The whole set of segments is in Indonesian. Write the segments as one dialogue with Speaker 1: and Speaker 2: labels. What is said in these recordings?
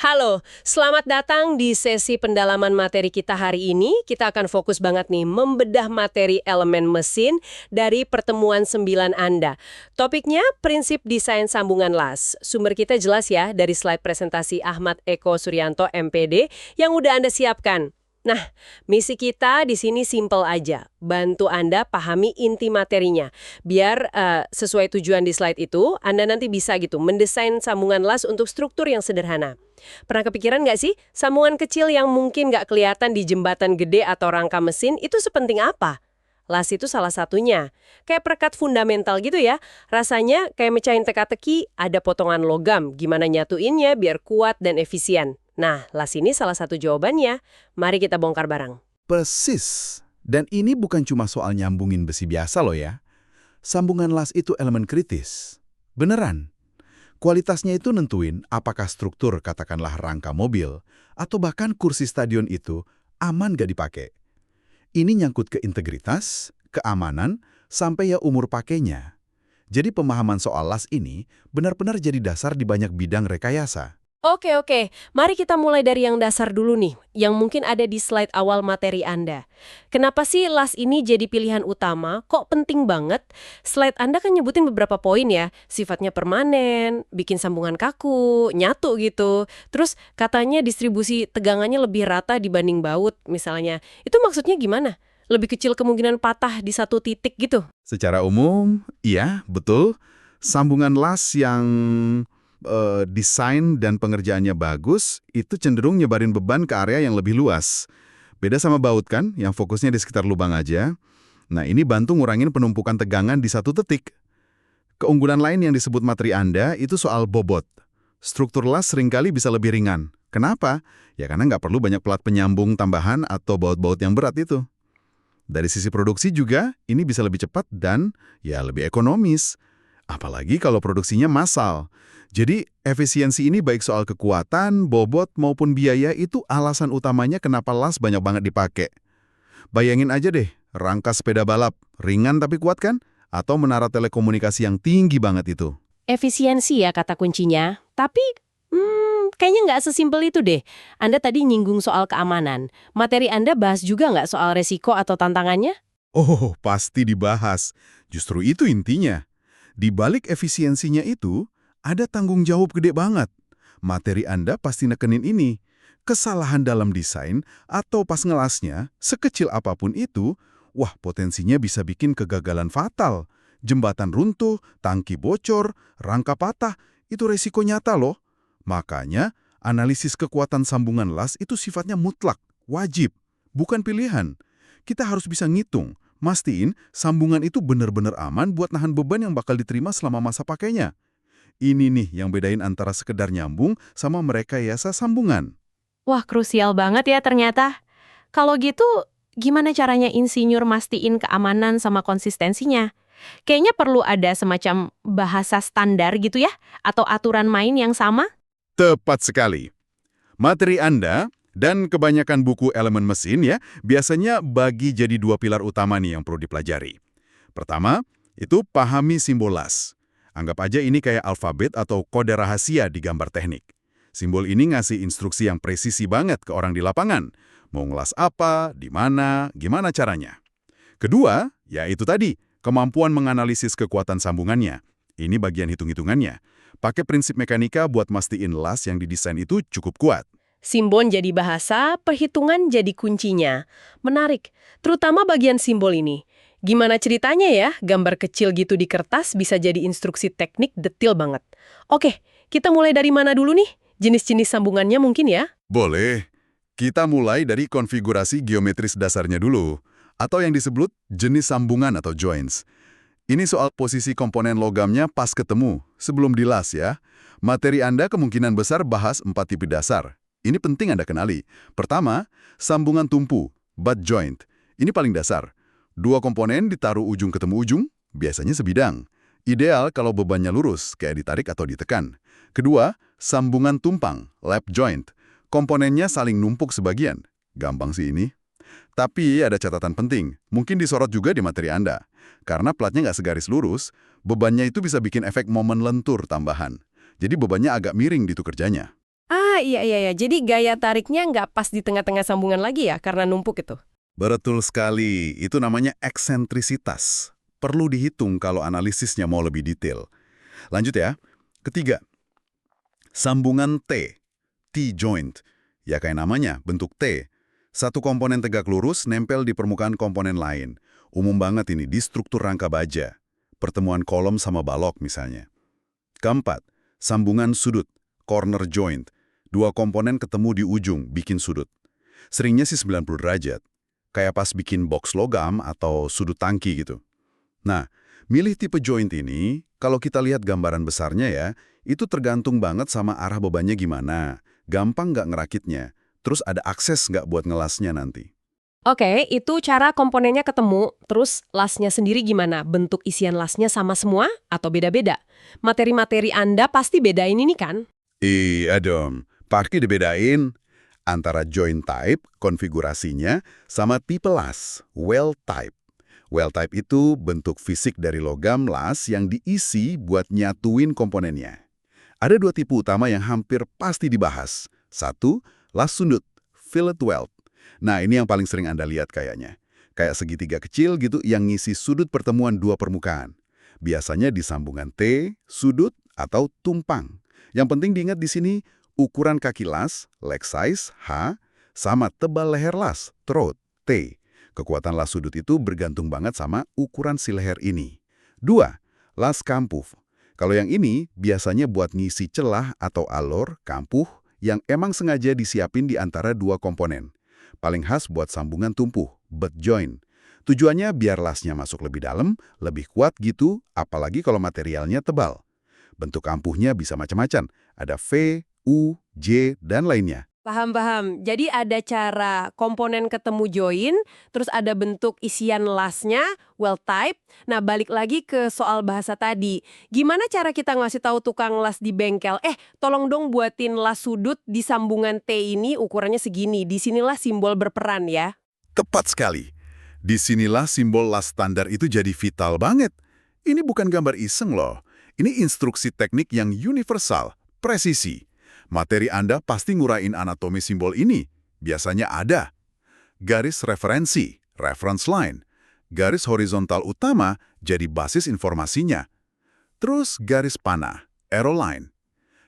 Speaker 1: Halo, selamat datang di sesi pendalaman materi kita hari ini. Kita akan fokus banget nih membedah materi elemen mesin dari pertemuan 9 Anda. Topiknya prinsip desain sambungan las. Sumber kita jelas ya dari slide presentasi Ahmad Eko Suryanto MPD yang udah Anda siapkan. Nah, misi kita di sini simple aja. Bantu Anda pahami inti materinya. Biar sesuai tujuan di slide itu, Anda nanti bisa gitu mendesain sambungan las untuk struktur yang sederhana. Pernah kepikiran nggak sih, sambungan kecil yang mungkin nggak kelihatan di jembatan gede atau rangka mesin itu sepenting apa? Las itu salah satunya. Kayak perekat fundamental gitu ya. Rasanya kayak mecahin teka-teki, ada potongan logam. Gimana nyatuinnya biar kuat dan efisien. Nah, las ini salah satu jawabannya. Mari kita bongkar bareng.
Speaker 2: Persis. Dan ini bukan cuma soal nyambungin besi biasa loh ya. Sambungan las itu elemen kritis. Beneran. Kualitasnya itu nentuin apakah struktur katakanlah rangka mobil atau bahkan kursi stadion itu aman gak dipakai. Ini nyangkut ke integritas, keamanan, sampai ya umur pakainya. Jadi pemahaman soal las ini benar-benar jadi dasar di banyak bidang rekayasa.
Speaker 1: Oke. Mari kita mulai dari yang dasar dulu nih, yang mungkin ada di slide awal materi Anda. Kenapa sih las ini jadi pilihan utama? Kok penting banget? Slide Anda kan nyebutin beberapa poin ya, sifatnya permanen, bikin sambungan kaku, nyatu gitu. Terus katanya distribusi tegangannya lebih rata dibanding baut misalnya. Itu maksudnya gimana? Lebih kecil kemungkinan patah di satu titik gitu?
Speaker 2: Secara umum, iya, betul. Sambungan las yang desain dan pengerjaannya bagus, itu cenderung nyebarin beban ke area yang lebih luas. Beda sama baut kan, yang fokusnya di sekitar lubang aja. Nah, ini bantu ngurangin penumpukan tegangan di satu titik. Keunggulan lain yang disebut materi Anda itu soal bobot. Struktur las seringkali bisa lebih ringan. Kenapa? Ya karena nggak perlu banyak pelat penyambung tambahan atau baut-baut yang berat itu. Dari sisi produksi juga, ini bisa lebih cepat dan ya lebih ekonomis. Apalagi kalau produksinya massal. Jadi, efisiensi ini baik soal kekuatan, bobot, maupun biaya itu alasan utamanya kenapa las banyak banget dipakai. Bayangin aja deh, rangka sepeda balap, ringan tapi kuat kan? Atau menara telekomunikasi yang tinggi banget itu.
Speaker 1: Efisiensi ya kata kuncinya. Tapi kayaknya nggak sesimpel itu deh. Anda tadi nyinggung soal keamanan. Materi Anda bahas juga nggak soal resiko atau tantangannya?
Speaker 2: Oh, pasti dibahas. Justru itu intinya. Di balik efisiensinya itu, ada tanggung jawab gede banget. Materi Anda pasti nekenin ini. Kesalahan dalam desain atau pas ngelasnya, sekecil apapun itu, wah potensinya bisa bikin kegagalan fatal. Jembatan runtuh, tangki bocor, rangka patah, itu resiko nyata loh. Makanya, analisis kekuatan sambungan las itu sifatnya mutlak, wajib, bukan pilihan. Kita harus bisa ngitung, mastiin sambungan itu benar-benar aman buat nahan beban yang bakal diterima selama masa pakainya. Ini nih yang bedain antara sekedar nyambung sama merekayasa sambungan.
Speaker 1: Wah, krusial banget ya ternyata. Kalau gitu, gimana caranya insinyur mastiin keamanan sama konsistensinya? Kayaknya perlu ada semacam bahasa standar gitu ya? Atau aturan main yang sama?
Speaker 2: Tepat sekali. Materi Anda dan kebanyakan buku elemen mesin ya, biasanya bagi jadi dua pilar utama nih yang perlu dipelajari. Pertama, itu pahami simbol las. Anggap aja ini kayak alfabet atau kode rahasia di gambar teknik. Simbol ini ngasih instruksi yang presisi banget ke orang di lapangan. Mau ngelas apa, di mana, gimana caranya. Kedua, ya itu tadi, kemampuan menganalisis kekuatan sambungannya. Ini bagian hitung-hitungannya. Pakai prinsip mekanika buat mastiin las yang didesain itu cukup kuat.
Speaker 1: Simbol jadi bahasa, perhitungan jadi kuncinya. Menarik, terutama bagian simbol ini. Gimana ceritanya ya, gambar kecil gitu di kertas bisa jadi instruksi teknik detil banget. Oke, kita mulai dari mana dulu nih? Jenis-jenis sambungannya mungkin ya?
Speaker 2: Boleh. Kita mulai dari konfigurasi geometris dasarnya dulu, atau yang disebut jenis sambungan atau joints. Ini soal posisi komponen logamnya pas ketemu, sebelum dilas ya. Materi Anda kemungkinan besar bahas 4 tipe dasar. Ini penting Anda kenali. Pertama, sambungan tumpu, butt joint. Ini paling dasar. Dua komponen ditaruh ujung ketemu ujung, biasanya sebidang. Ideal kalau bebannya lurus, kayak ditarik atau ditekan. Kedua, sambungan tumpang, lap joint. Komponennya saling numpuk sebagian. Gampang sih ini. Tapi ada catatan penting, mungkin disorot juga di materi Anda. Karena platnya nggak segaris lurus, bebannya itu bisa bikin efek momen lentur tambahan. Jadi bebannya agak miring gitu kerjanya.
Speaker 1: Iya. Jadi gaya tariknya nggak pas di tengah-tengah sambungan lagi ya, karena numpuk itu.
Speaker 2: Betul sekali, itu namanya eksentrisitas. Perlu dihitung kalau analisisnya mau lebih detail. Lanjut ya. Ketiga, sambungan T, T-joint. Ya kayak namanya, bentuk T. Satu komponen tegak lurus nempel di permukaan komponen lain. Umum banget ini di struktur rangka baja. Pertemuan kolom sama balok misalnya. Keempat, sambungan sudut, corner joint. Dua komponen ketemu di ujung, bikin sudut. Seringnya sih 90 derajat. Kayak pas bikin box logam atau sudut tangki gitu. Nah, milih tipe joint ini, kalau kita lihat gambaran besarnya ya, itu tergantung banget sama arah bebannya gimana. Gampang nggak ngerakitnya. Terus ada akses nggak buat ngelasnya nanti.
Speaker 1: Oke, itu cara komponennya ketemu, terus lasnya sendiri gimana? Bentuk isian lasnya sama semua atau beda-beda? Materi-materi Anda pasti bedain ini kan?
Speaker 2: Iya dong, pasti dibedain antara joint type, konfigurasinya, sama tipe las, well type. Well type itu bentuk fisik dari logam las yang diisi buat nyatuin komponennya. Ada dua tipe utama yang hampir pasti dibahas. Satu, las sundut, fillet weld. Nah, ini yang paling sering Anda lihat kayaknya. Kayak segitiga kecil gitu yang ngisi sudut pertemuan dua permukaan. Biasanya di sambungan T, sudut, atau tumpang. Yang penting diingat di sini, ukuran kaki las, leg size, H, sama tebal leher las, throat, T. Kekuatan las sudut itu bergantung banget sama ukuran si leher ini. Dua, las kampuh. Kalau yang ini biasanya buat ngisi celah atau alor, kampuh, yang emang sengaja disiapin di antara dua komponen. Paling khas buat sambungan tumpuh, butt joint. Tujuannya biar lasnya masuk lebih dalam, lebih kuat gitu, apalagi kalau materialnya tebal. Bentuk kampuhnya bisa macam-macam, ada V, U, J, dan lainnya.
Speaker 1: Paham. Jadi ada cara komponen ketemu join, terus ada bentuk isian lasnya, well type. Nah, balik lagi ke soal bahasa tadi. Gimana cara kita ngasih tahu tukang las di bengkel, tolong dong buatin las sudut di sambungan T ini ukurannya segini. Disinilah simbol berperan ya.
Speaker 2: Tepat sekali. Disinilah simbol las standar itu jadi vital banget. Ini bukan gambar iseng loh. Ini instruksi teknik yang universal, presisi. Materi Anda pasti ngurain anatomi simbol ini. Biasanya ada garis referensi, reference line. Garis horizontal utama jadi basis informasinya. Terus garis panah, arrow line.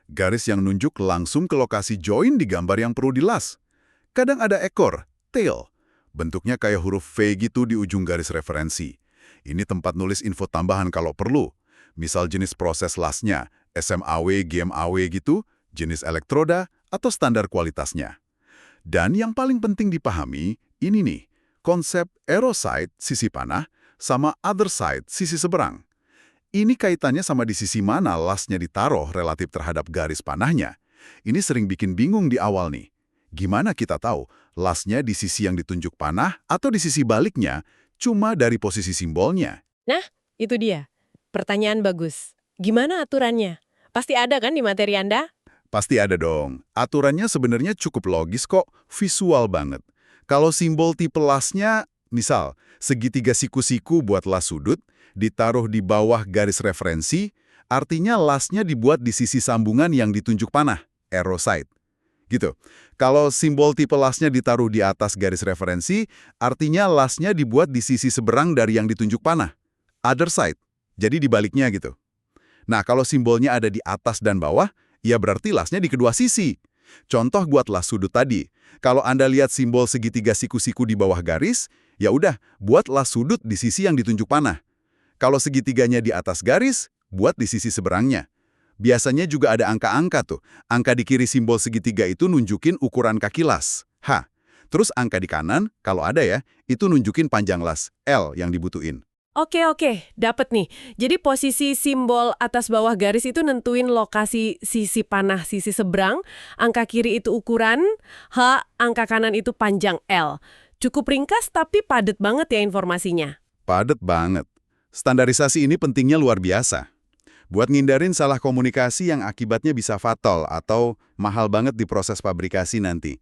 Speaker 2: Garis yang nunjuk langsung ke lokasi join di gambar yang perlu dilas. Kadang ada ekor, tail. Bentuknya kayak huruf V gitu di ujung garis referensi. Ini tempat nulis info tambahan kalau perlu. Misal jenis proses lasnya, SMAW, GMAW gitu, jenis elektroda, atau standar kualitasnya. Dan yang paling penting dipahami, ini nih, konsep arrow side, sisi panah, sama other side, sisi seberang. Ini kaitannya sama di sisi mana lasnya ditaruh relatif terhadap garis panahnya. Ini sering bikin bingung di awal nih. Gimana kita tahu lasnya di sisi yang ditunjuk panah atau di sisi baliknya cuma dari posisi simbolnya?
Speaker 1: Nah, itu dia. Pertanyaan bagus. Gimana aturannya? Pasti ada kan di materi Anda?
Speaker 2: Pasti ada dong. Aturannya sebenarnya cukup logis kok, visual banget. Kalau simbol tipe lasnya, misal, segitiga siku-siku buat las sudut, ditaruh di bawah garis referensi, artinya lasnya dibuat di sisi sambungan yang ditunjuk panah, arrow side. Gitu. Kalau simbol tipe lasnya ditaruh di atas garis referensi, artinya lasnya dibuat di sisi seberang dari yang ditunjuk panah, other side. Jadi dibaliknya gitu. Nah, kalau simbolnya ada di atas dan bawah, ya berarti lasnya di kedua sisi. Contoh buat las sudut tadi. Kalau Anda lihat simbol segitiga siku-siku di bawah garis, ya udah, buat las sudut di sisi yang ditunjuk panah. Kalau segitiganya di atas garis, buat di sisi seberangnya. Biasanya juga ada angka-angka tuh. Angka di kiri simbol segitiga itu nunjukin ukuran kaki las, H. Terus angka di kanan, kalau ada ya, itu nunjukin panjang las, L yang dibutuhin.
Speaker 1: Oke, dapet nih. Jadi posisi simbol atas bawah garis itu nentuin lokasi sisi panah sisi seberang, angka kiri itu ukuran, H, angka kanan itu panjang L. Cukup ringkas tapi padat banget ya informasinya.
Speaker 2: Padat banget. Standarisasi ini pentingnya luar biasa. Buat ngindarin salah komunikasi yang akibatnya bisa fatal atau mahal banget di proses fabrikasi nanti.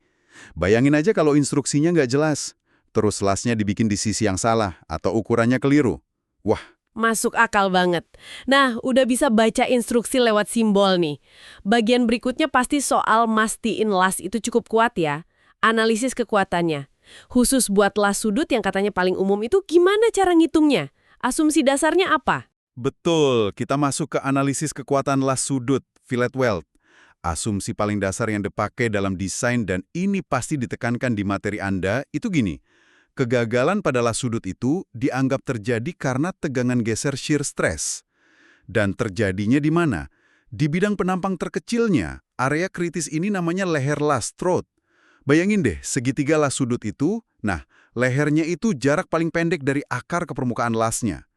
Speaker 2: Bayangin aja kalau instruksinya nggak jelas. Terus lasnya dibikin di sisi yang salah atau ukurannya keliru. Wah,
Speaker 1: Masuk akal banget. Nah, udah bisa baca instruksi lewat simbol nih. Bagian berikutnya pasti soal mastiin las itu cukup kuat ya. Analisis kekuatannya. Khusus buat las sudut yang katanya paling umum itu gimana cara ngitungnya? Asumsi dasarnya apa?
Speaker 2: Betul, kita masuk ke analisis kekuatan las sudut, fillet weld. Asumsi paling dasar yang dipakai dalam desain dan ini pasti ditekankan di materi Anda itu gini. Kegagalan pada las sudut itu dianggap terjadi karena tegangan geser shear stress. Dan terjadinya di mana? Di bidang penampang terkecilnya, area kritis ini namanya leher las, throat. Bayangin deh, segitiga las sudut itu, nah, lehernya itu jarak paling pendek dari akar ke permukaan lasnya.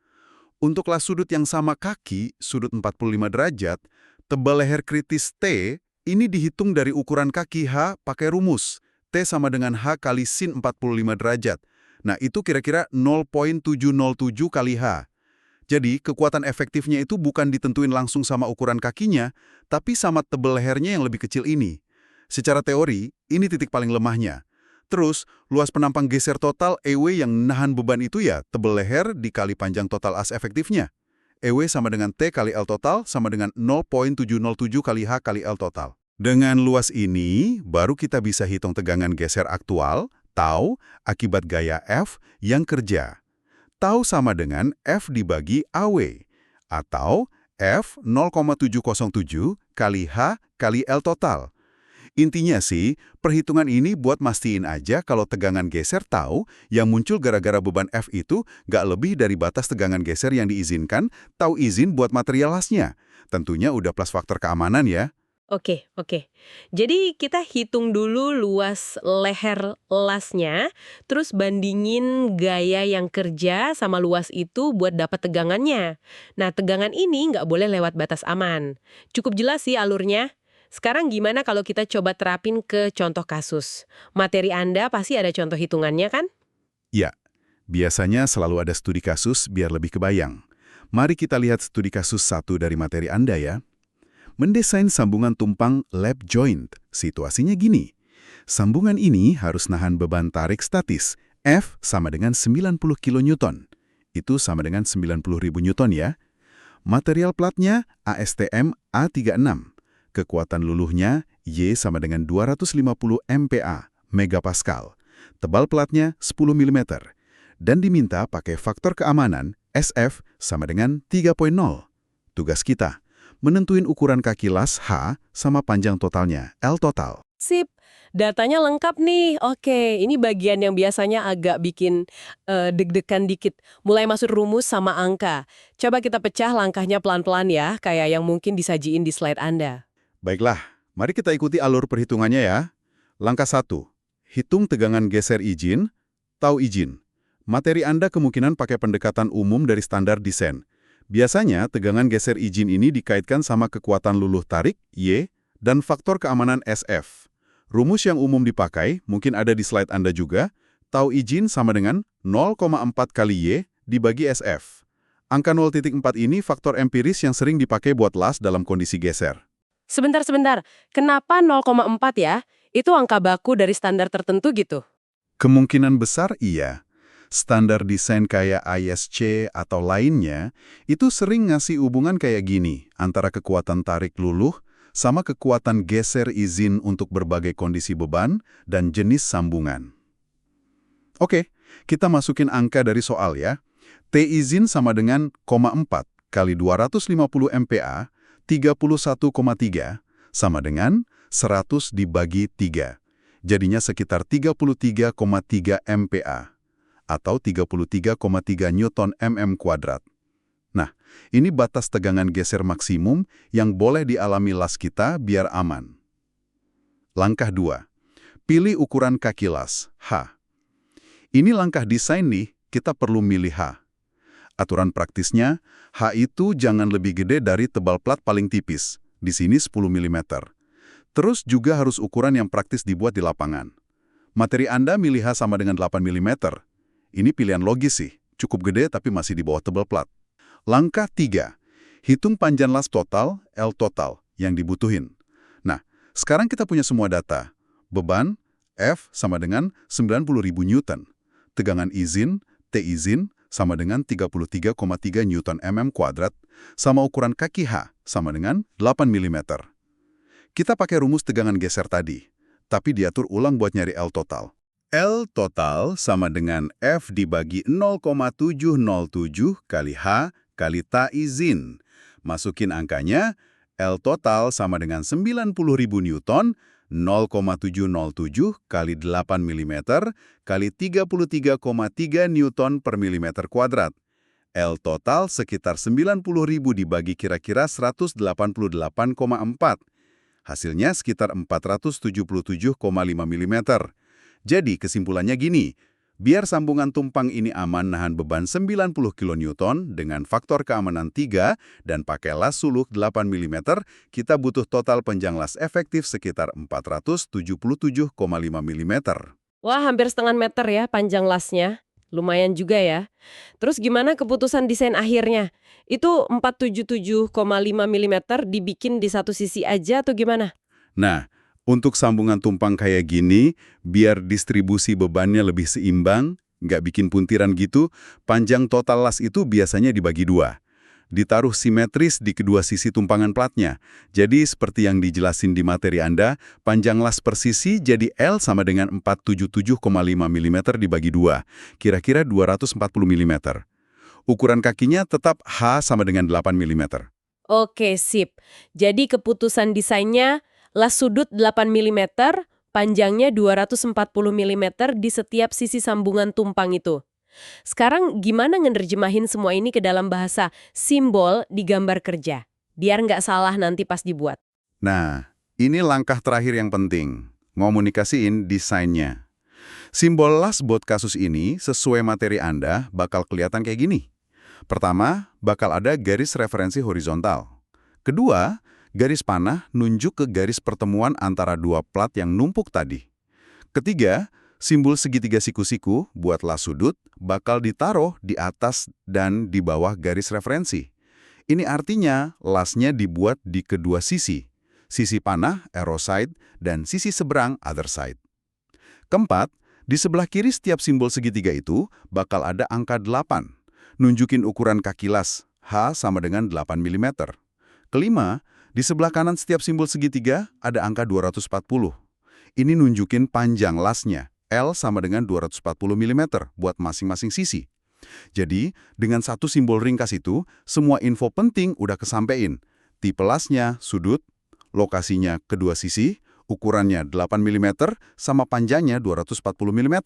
Speaker 2: Untuk las sudut yang sama kaki, sudut 45 derajat, tebal leher kritis T, ini dihitung dari ukuran kaki H pakai rumus. T sama dengan H kali sin 45 derajat. Nah, itu kira-kira 0,707 kali H. Jadi, kekuatan efektifnya itu bukan ditentuin langsung sama ukuran kakinya, tapi sama tebal lehernya yang lebih kecil ini. Secara teori, ini titik paling lemahnya. Terus, luas penampang geser total EW yang nahan beban itu ya tebal leher dikali panjang total as efektifnya. EW sama dengan T kali L total sama dengan 0,707 kali H kali L total. Dengan luas ini, baru kita bisa hitung tegangan geser aktual, tau, akibat gaya F yang kerja. Tau sama dengan F dibagi AW, atau F 0,707 kali H kali L total. Intinya sih, perhitungan ini buat mastiin aja kalau tegangan geser tau yang muncul gara-gara beban F itu nggak lebih dari batas tegangan geser yang diizinkan, tau izin buat material lasnya. Tentunya udah plus faktor keamanan ya.
Speaker 1: Oke, oke. Jadi kita hitung dulu luas leher lasnya, terus bandingin gaya yang kerja sama luas itu buat dapat tegangannya. Nah, tegangan ini nggak boleh lewat batas aman. Cukup jelas sih alurnya. Sekarang gimana kalau kita coba terapin ke contoh kasus? Materi Anda pasti ada contoh hitungannya kan?
Speaker 2: Ya, biasanya selalu ada studi kasus biar lebih kebayang. Mari kita lihat studi kasus satu dari materi Anda ya. Mendesain sambungan tumpang lap joint. Situasinya gini. Sambungan ini harus nahan beban tarik statis. F sama dengan 90 kN. Itu sama dengan 90.000 Newton ya. Material platnya ASTM A36. Kekuatan luluhnya Y sama dengan 250 MPa, megapascal. Tebal platnya 10 mm. Dan diminta pakai faktor keamanan SF sama dengan 3.0. Tugas kita, menentuin ukuran kaki las H sama panjang totalnya, L total.
Speaker 1: Sip, datanya lengkap nih. Oke, ini bagian yang biasanya agak bikin deg-degan dikit. Mulai masuk rumus sama angka. Coba kita pecah langkahnya pelan-pelan ya, kayak yang mungkin disajiin di slide Anda.
Speaker 2: Baiklah, mari kita ikuti alur perhitungannya ya. Langkah 1. Hitung tegangan geser izin, tau izin. Materi Anda kemungkinan pakai pendekatan umum dari standar desain. Biasanya, tegangan geser izin ini dikaitkan sama kekuatan luluh tarik, Y, dan faktor keamanan SF. Rumus yang umum dipakai, mungkin ada di slide Anda juga, tau izin sama dengan 0,4 kali Y dibagi SF. Angka 0,4 ini faktor empiris yang sering dipakai buat las dalam kondisi geser.
Speaker 1: Sebentar. Kenapa 0,4 ya? Itu angka baku dari standar tertentu gitu?
Speaker 2: Kemungkinan besar iya. Standar desain kayak ISC atau lainnya, itu sering ngasih hubungan kayak gini, antara kekuatan tarik luluh sama kekuatan geser izin untuk berbagai kondisi beban dan jenis sambungan. Oke, kita masukin angka dari soal ya. T izin sama dengan 0,4 kali 250 MPa, 31,3, sama dengan 100 dibagi 3. Jadinya sekitar 33,3 MPa. Atau 33,3 Newton mm kuadrat. Nah, ini batas tegangan geser maksimum yang boleh dialami las kita biar aman. Langkah 2. Pilih ukuran kaki las, H. Ini langkah desain nih, kita perlu milih H. Aturan praktisnya, H itu jangan lebih gede dari tebal plat paling tipis, di sini 10 mm. Terus juga harus ukuran yang praktis dibuat di lapangan. Materi Anda milih H sama dengan 8 mm. Ini pilihan logis sih, cukup gede tapi masih di bawah tebal plat. Langkah 3. Hitung panjang las total, L total, yang dibutuhin. Nah, sekarang kita punya semua data. Beban, F sama dengan 90.000 Newton. Tegangan izin, T izin, sama dengan 33,3 Newton mm kuadrat, sama ukuran kaki H sama dengan 8 mm. Kita pakai rumus tegangan geser tadi, tapi diatur ulang buat nyari L total. L total sama dengan F dibagi 0,707 kali H kali ta izin. Masukin angkanya, L total sama dengan 90.000 Newton, 0,707 kali 8 mm kali 33,3 Newton per milimeter kuadrat. L total sekitar 90.000 dibagi kira-kira 188,4. Hasilnya sekitar 477,5 mm. Jadi kesimpulannya gini, biar sambungan tumpang ini aman nahan beban 90 kN dengan faktor keamanan 3 dan pakai las suluk 8 mm, kita butuh total panjang las efektif sekitar 477,5 mm.
Speaker 1: Wah, hampir setengah meter ya panjang lasnya. Lumayan juga ya. Terus gimana keputusan desain akhirnya? Itu 477,5 mm dibikin di satu sisi aja atau gimana?
Speaker 2: Nah, untuk sambungan tumpang kayak gini, biar distribusi bebannya lebih seimbang, nggak bikin puntiran gitu, panjang total las itu biasanya dibagi dua. Ditaruh simetris di kedua sisi tumpangan platnya. Jadi seperti yang dijelasin di materi Anda, panjang las per sisi jadi L sama dengan 477,5 mm dibagi dua, kira-kira 240 mm. Ukuran kakinya tetap H sama dengan 8 mm.
Speaker 1: Oke, sip. Jadi keputusan desainnya las sudut 8 mm, panjangnya 240 mm di setiap sisi sambungan tumpang itu. Sekarang gimana ngenerjemahin semua ini ke dalam bahasa simbol di gambar kerja? Biar nggak salah nanti pas dibuat.
Speaker 2: Nah, ini langkah terakhir yang penting, ngomunikasiin desainnya. Simbol las buat kasus ini sesuai materi Anda bakal kelihatan kayak gini. Pertama, bakal ada garis referensi horizontal. Kedua, garis panah nunjuk ke garis pertemuan antara dua plat yang numpuk tadi. Ketiga, simbol segitiga siku-siku buat las sudut bakal ditaruh di atas dan di bawah garis referensi. Ini artinya lasnya dibuat di kedua sisi. Sisi panah, arrow side, dan sisi seberang, other side. Keempat, di sebelah kiri setiap simbol segitiga itu bakal ada angka 8, nunjukin ukuran kaki las, H sama dengan 8 mm. Kelima, di sebelah kanan setiap simbol segitiga ada angka 240. Ini nunjukin panjang lasnya, L sama dengan 240 mm buat masing-masing sisi. Jadi, dengan satu simbol ringkas itu, semua info penting udah kesampein. Tipe lasnya, sudut, lokasinya kedua sisi, ukurannya 8 mm, sama panjangnya 240 mm.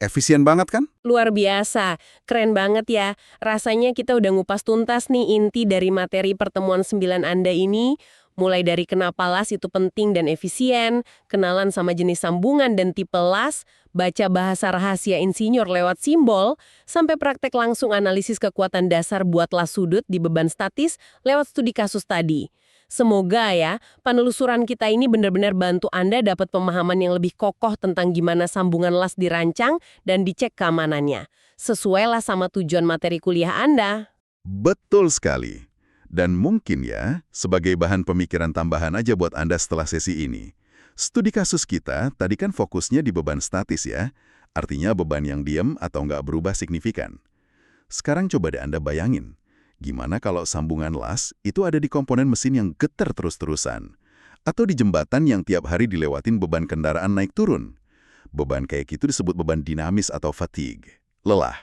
Speaker 2: Efisien banget kan?
Speaker 1: Luar biasa, keren banget ya. Rasanya kita udah ngupas tuntas nih inti dari materi pertemuan 9 Anda ini. Mulai dari kenapa las itu penting dan efisien, kenalan sama jenis sambungan dan tipe las, baca bahasa rahasia insinyur lewat simbol, sampai praktek langsung analisis kekuatan dasar buat las sudut di beban statis lewat studi kasus tadi. Semoga ya, penelusuran kita ini benar-benar bantu Anda dapat pemahaman yang lebih kokoh tentang gimana sambungan las dirancang dan dicek keamanannya. Sesuai lah sama tujuan materi kuliah Anda.
Speaker 2: Betul sekali. Dan mungkin ya, sebagai bahan pemikiran tambahan aja buat Anda setelah sesi ini. Studi kasus kita tadi kan fokusnya di beban statis ya, artinya beban yang diam atau nggak berubah signifikan. Sekarang coba deh Anda bayangin, gimana kalau sambungan las itu ada di komponen mesin yang getar terus-terusan, atau di jembatan yang tiap hari dilewatin beban kendaraan naik turun. Beban kayak gitu disebut beban dinamis atau fatigue, lelah.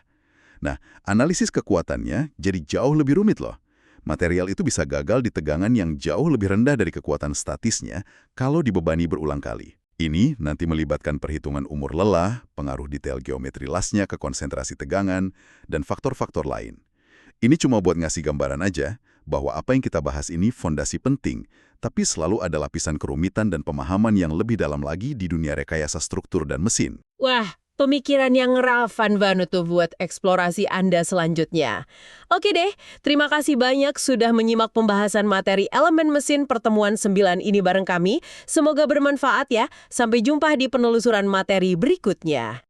Speaker 2: Nah, analisis kekuatannya jadi jauh lebih rumit loh. Material itu bisa gagal di tegangan yang jauh lebih rendah dari kekuatan statisnya kalau dibebani berulang kali. Ini nanti melibatkan perhitungan umur lelah, pengaruh detail geometri lasnya ke konsentrasi tegangan, dan faktor-faktor lain. Ini cuma buat ngasih gambaran aja bahwa apa yang kita bahas ini fondasi penting, tapi selalu ada lapisan kerumitan dan pemahaman yang lebih dalam lagi di dunia rekayasa struktur dan mesin.
Speaker 1: Wah, pemikiran yang relevan banget tuh buat eksplorasi Anda selanjutnya. Oke deh, terima kasih banyak sudah menyimak pembahasan materi elemen mesin pertemuan 9 ini bareng kami. Semoga bermanfaat ya. Sampai jumpa di penelusuran materi berikutnya.